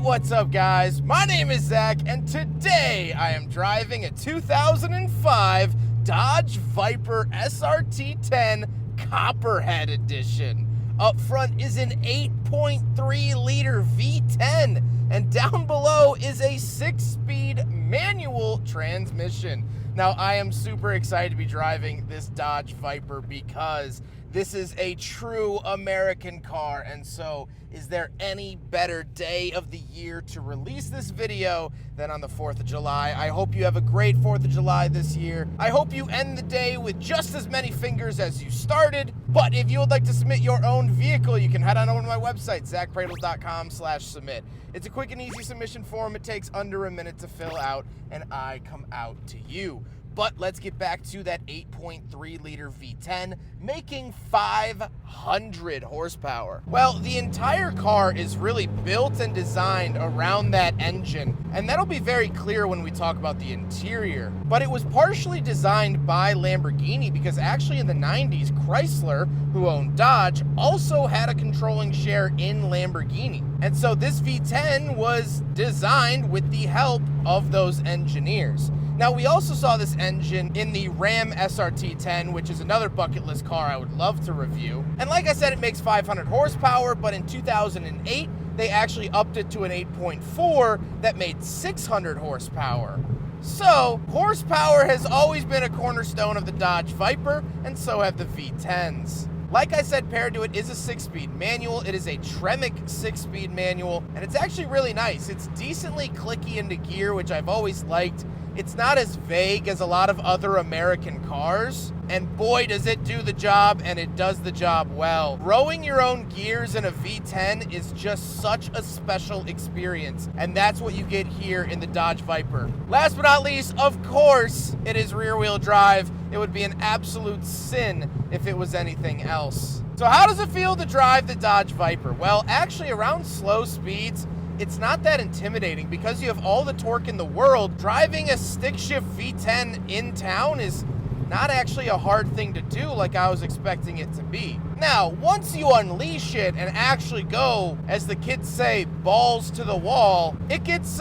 What's up, guys? My name is Zach, and today I am driving a 2005 Dodge Viper SRT-10 Copperhead Edition. Up front is an 8.3 liter V10, and down below is a 6-speed manual transmission. Now, I am super excited to be driving this Dodge Viper because this is a true American car, and so is there any better day of the year to release this video than on the 4th of July? I hope you have a great 4th of July this year. I hope you end the day with just as many fingers as you started. But if you would like to submit your own vehicle, you can head on over to my website, zackpradel.com/submit. It's a quick and easy submission form. It takes under a minute to fill out, and I come out to you. But let's get back to that 8.3 liter V10 making 500 horsepower. Well, the entire car is really built and designed around that engine, and that'll be very clear when we talk about the interior. But it was partially designed by Lamborghini because actually in the 90s, Chrysler, who owned Dodge, also had a controlling share in Lamborghini. And so this V10 was designed with the help of those engineers. Now, we also saw this engine in the Ram SRT-10, which is another bucket list car I would love to review. And like I said, it makes 500 horsepower, but in 2008, they actually upped it to an 8.4 that made 600 horsepower. So, horsepower has always been a cornerstone of the Dodge Viper, and so have the V10s. Like I said, paired to it is a 6-speed manual. It is a Tremec 6-speed manual, and it's actually really nice. It's decently clicky into gear, which I've always liked. It's not as vague as a lot of other American cars, and boy does it do the job, and it does the job well. Rowing your own gears in a V10 is just such a special experience, and that's what you get here in the Dodge Viper. Last but not least, of course, it is rear-wheel drive. It would be an absolute sin if it was anything else. So how does it feel to drive the Dodge Viper? Well, actually, around slow speeds, it's not that intimidating because you have all the torque in the world. Driving a stick shift V10 in town is not actually a hard thing to do like I was expecting it to be. Now, once you unleash it and actually go, as the kids say, balls to the wall, it gets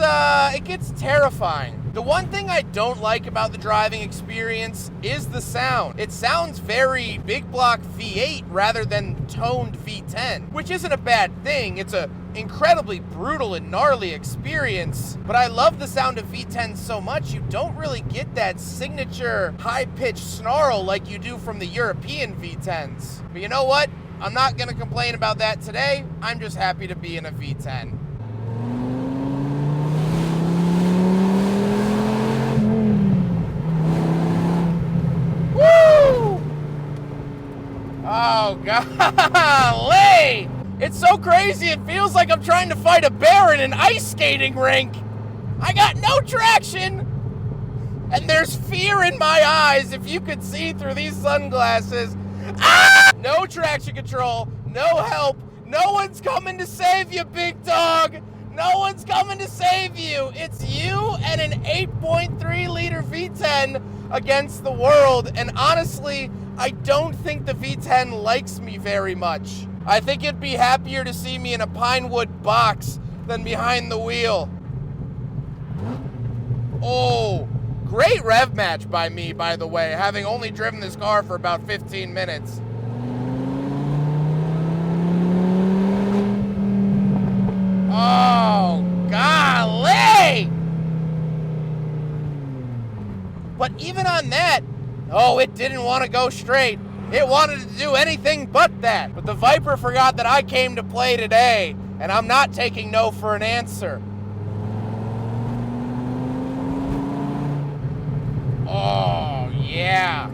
terrifying. The one thing I don't like about the driving experience is the sound. It sounds very big block V8 rather than toned V10, which isn't a bad thing. It's a incredibly brutal and gnarly experience, but I love the sound of V10 so much you don't really get that signature high-pitched snarl like you do from the European V10s. But you know what? I'm not gonna complain about that today. I'm just happy to be in a V10. Woo! Oh, golly! It's so crazy, it feels like I'm trying to fight a bear in an ice skating rink. I got no traction, and there's fear in my eyes if you could see through these sunglasses. Ah! No traction control, no help, no one's coming to save you, big dog. No one's coming to save you. It's you and an 8.3 liter V10 against the world, and honestly, I don't think the V10 likes me very much. I think it'd be happier to see me in a pine wood box than behind the wheel. Oh, great rev match by me, by the way, having only driven this car for about 15 minutes. Oh, golly! But even on that, oh, it didn't want to go straight. It wanted to do anything but that. But the Viper forgot that I came to play today, and I'm not taking no for an answer. Oh, yeah.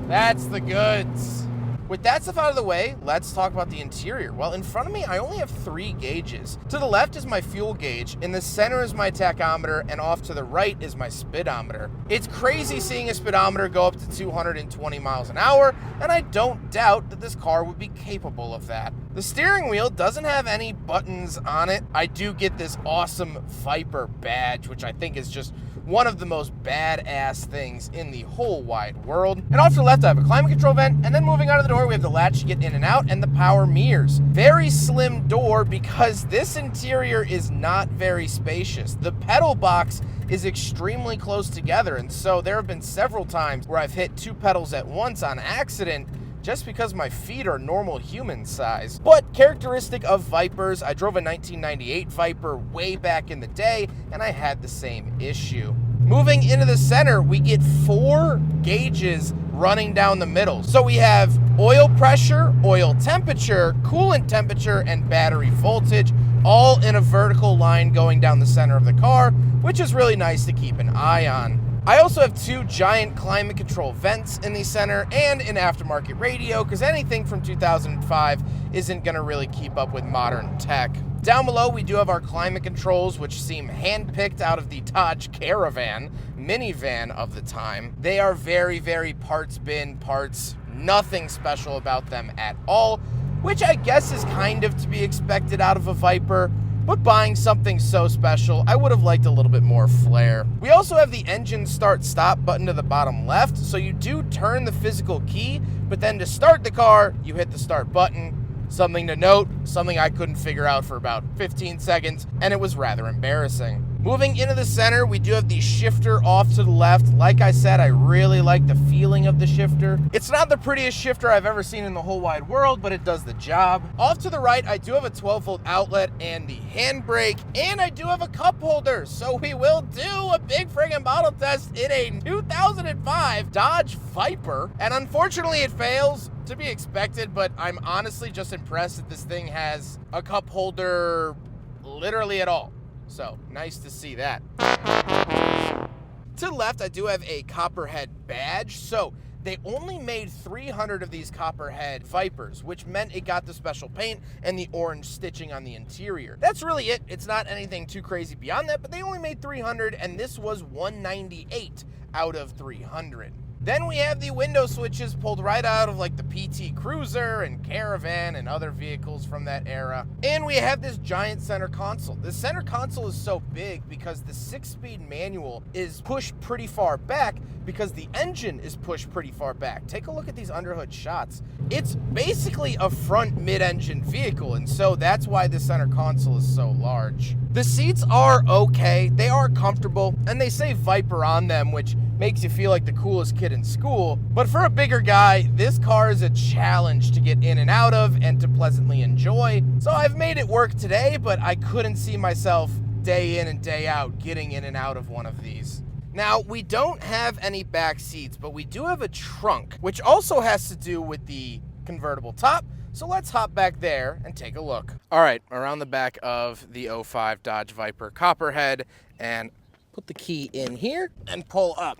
That's the goods. With that stuff out of the way, let's talk about the interior. Well, in front of me, I only have 3 gauges. To the left is my fuel gauge, in the center is my tachometer, and off to the right is my speedometer. It's crazy seeing a speedometer go up to 220 miles an hour, and I don't doubt that this car would be capable of that. The steering wheel doesn't have any buttons on it. I do get this awesome Viper badge, which I think is just one of the most badass things in the whole wide world. And off to the left, I have a climate control vent, and then moving out of the door, we have the latch to get in and out and the power mirrors. Very slim door because this interior is not very spacious. The pedal box is extremely close together, and so there have been several times where I've hit two pedals at once on accident just because my feet are normal human size. But characteristic of Vipers, I drove a 1998 Viper way back in the day, and I had the same issue. Moving into the center, we get 4 gauges running down the middle. So we have oil pressure, oil temperature, coolant temperature, and battery voltage, all in a vertical line going down the center of the car, which is really nice to keep an eye on. I also have 2 giant climate control vents in the center and an aftermarket radio, because anything from 2005 isn't going to really keep up with modern tech. Down below, we do have our climate controls, which seem hand-picked out of the Dodge Caravan minivan of the time. They are very, very parts bin parts, nothing special about them at all, which I guess is kind of to be expected out of a Viper. But buying something so special, I would have liked a little bit more flair. We also have the engine start-stop button to the bottom left, so you do turn the physical key, but then to start the car, you hit the start button. Something to note, something I couldn't figure out for about 15 seconds, and it was rather embarrassing. Moving into the center, we do have the shifter off to the left. Like I said, I really like the feeling of the shifter. It's not the prettiest shifter I've ever seen in the whole wide world, but it does the job. Off to the right, I do have a 12-volt outlet and the handbrake, and I do have a cup holder. So we will do a big friggin' bottle test in a 2005 Dodge Viper, and unfortunately it fails. To be expected, but I'm honestly just impressed that this thing has a cup holder literally at all. So, nice to see that. To the left, I do have a Copperhead badge. So, they only made 300 of these Copperhead Vipers, which meant it got the special paint and the orange stitching on the interior. That's really it. It's not anything too crazy beyond that, but they only made 300, and this was 198 out of 300. Then we have the window switches pulled right out of like the PT Cruiser and Caravan and other vehicles from that era. And we have this giant center console. The center console is so big because the 6-speed manual is pushed pretty far back because the engine is pushed pretty far back. Take a look at these underhood shots. It's basically a front mid-engine vehicle, and so that's why the center console is so large. The seats are okay, they are comfortable, and they say Viper on them, which makes you feel like the coolest kid in school. But for a bigger guy, this car is a challenge to get in and out of and to pleasantly enjoy. So I've made it work today, but I couldn't see myself day in and day out getting in and out of one of these. Now, we don't have any back seats, but we do have a trunk, which also has to do with the convertible top. So let's hop back there and take a look. All right, around the back of the 05 Dodge Viper Copperhead, and put the key in here and pull up.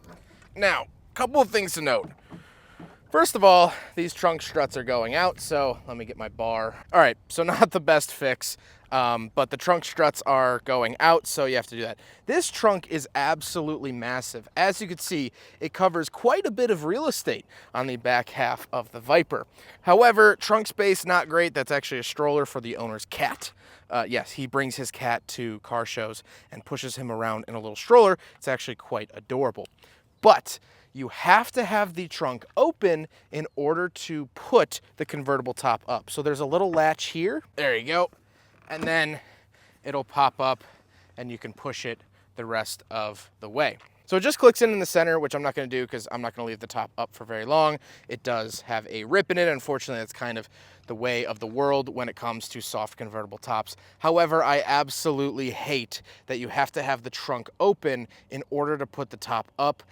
Now, a couple of things to note. First of all, these trunk struts are going out, so let me get my bar. All right, so not the best fix, but the trunk struts are going out, so you have to do that. This trunk is absolutely massive. As you can see, it covers quite a bit of real estate on the back half of the Viper. However, trunk space, not great. That's actually a stroller for the owner's cat. Yes, he brings his cat to car shows and pushes him around in a little stroller. It's actually quite adorable. But you have to have the trunk open in order to put the convertible top up. So there's a little latch here. There you go. And then it'll pop up and you can push it the rest of the way. So it just clicks in the center, which I'm not going to do because I'm not going to leave the top up for very long. It does have a rip in it. Unfortunately, that's kind of the way of the world when it comes to soft convertible tops. However, I absolutely hate that you have to have the trunk open in order to put the top up.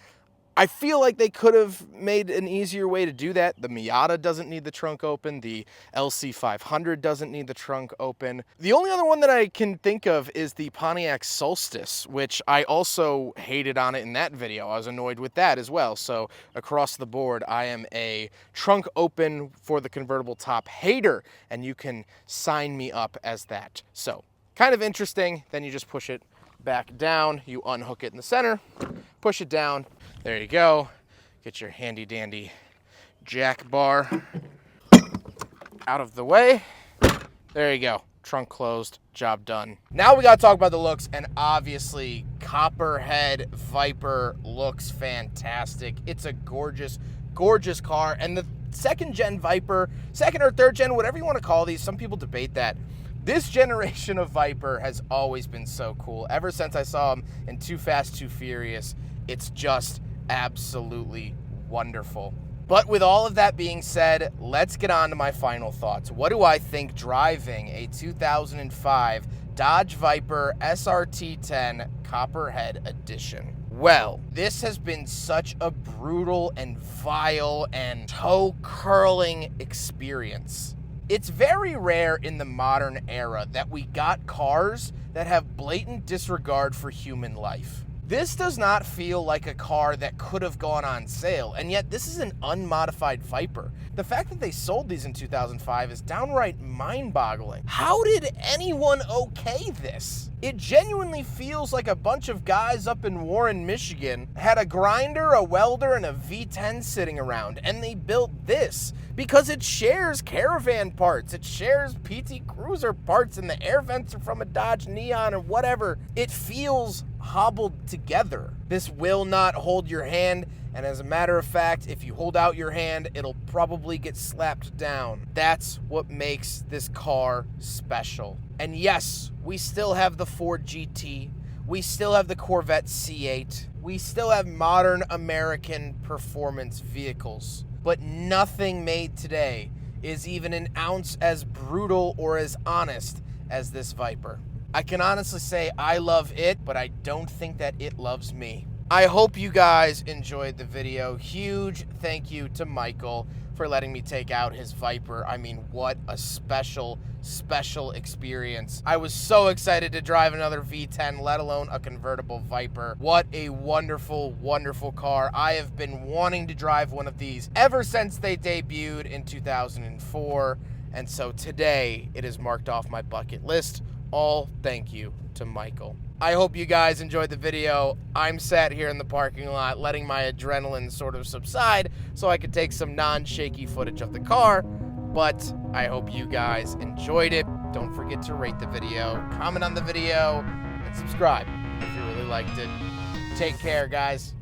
I feel like they could have made an easier way to do that. The Miata doesn't need the trunk open. The LC500 doesn't need the trunk open. The only other one that I can think of is the Pontiac Solstice, which I also hated on it in that video. I was annoyed with that as well. So across the board, I am a trunk open for the convertible top hater, and you can sign me up as that. So kind of interesting. Then you just push it back down. You unhook it in the center, push it down. There you go. Get your handy dandy jack bar out of the way. There you go. Trunk closed, job done. Now we gotta talk about the looks, and obviously Copperhead Viper looks fantastic. It's a gorgeous, gorgeous car. And the second gen Viper, second or third gen, whatever you want to call these, some people debate that. This generation of Viper has always been so cool. Ever since I saw him in Too Fast, Too Furious, it's just absolutely wonderful. But with all of that being said, let's get on to my final thoughts. What do I think driving a 2005 Dodge Viper SRT-10 Copperhead Edition? Well, this has been such a brutal and vile and toe-curling experience. It's very rare in the modern era that we got cars that have blatant disregard for human life. This does not feel like a car that could have gone on sale, and yet this is an unmodified Viper. The fact that they sold these in 2005 is downright mind-boggling. How did anyone okay this? It genuinely feels like a bunch of guys up in Warren, Michigan had a grinder, a welder, and a V10 sitting around, and they built this because it shares caravan parts, it shares PT Cruiser parts, and the air vents are from a Dodge Neon or whatever. It feels hobbled together. This will not hold your hand, and as a matter of fact, if you hold out your hand, it'll probably get slapped down. That's what makes this car special. And yes, we still have the Ford GT, we still have the Corvette C8, we still have modern American performance vehicles, but nothing made today is even an ounce as brutal or as honest as this Viper. I can honestly say I love it, but I don't think that it loves me. I hope you guys enjoyed the video. Huge thank you to Michael for letting me take out his Viper. I mean, what a special, special experience. I was so excited to drive another V10, let alone a convertible Viper. What a wonderful, wonderful car. I have been wanting to drive one of these ever since they debuted in 2004, and so today it is marked off my bucket list. All thank you to Michael. I hope you guys enjoyed the video. I'm sat here in the parking lot letting my adrenaline sort of subside so I could take some non-shaky footage of the car, but I hope you guys enjoyed it. Don't forget to rate the video, comment on the video, and subscribe if you really liked it. Take care, guys.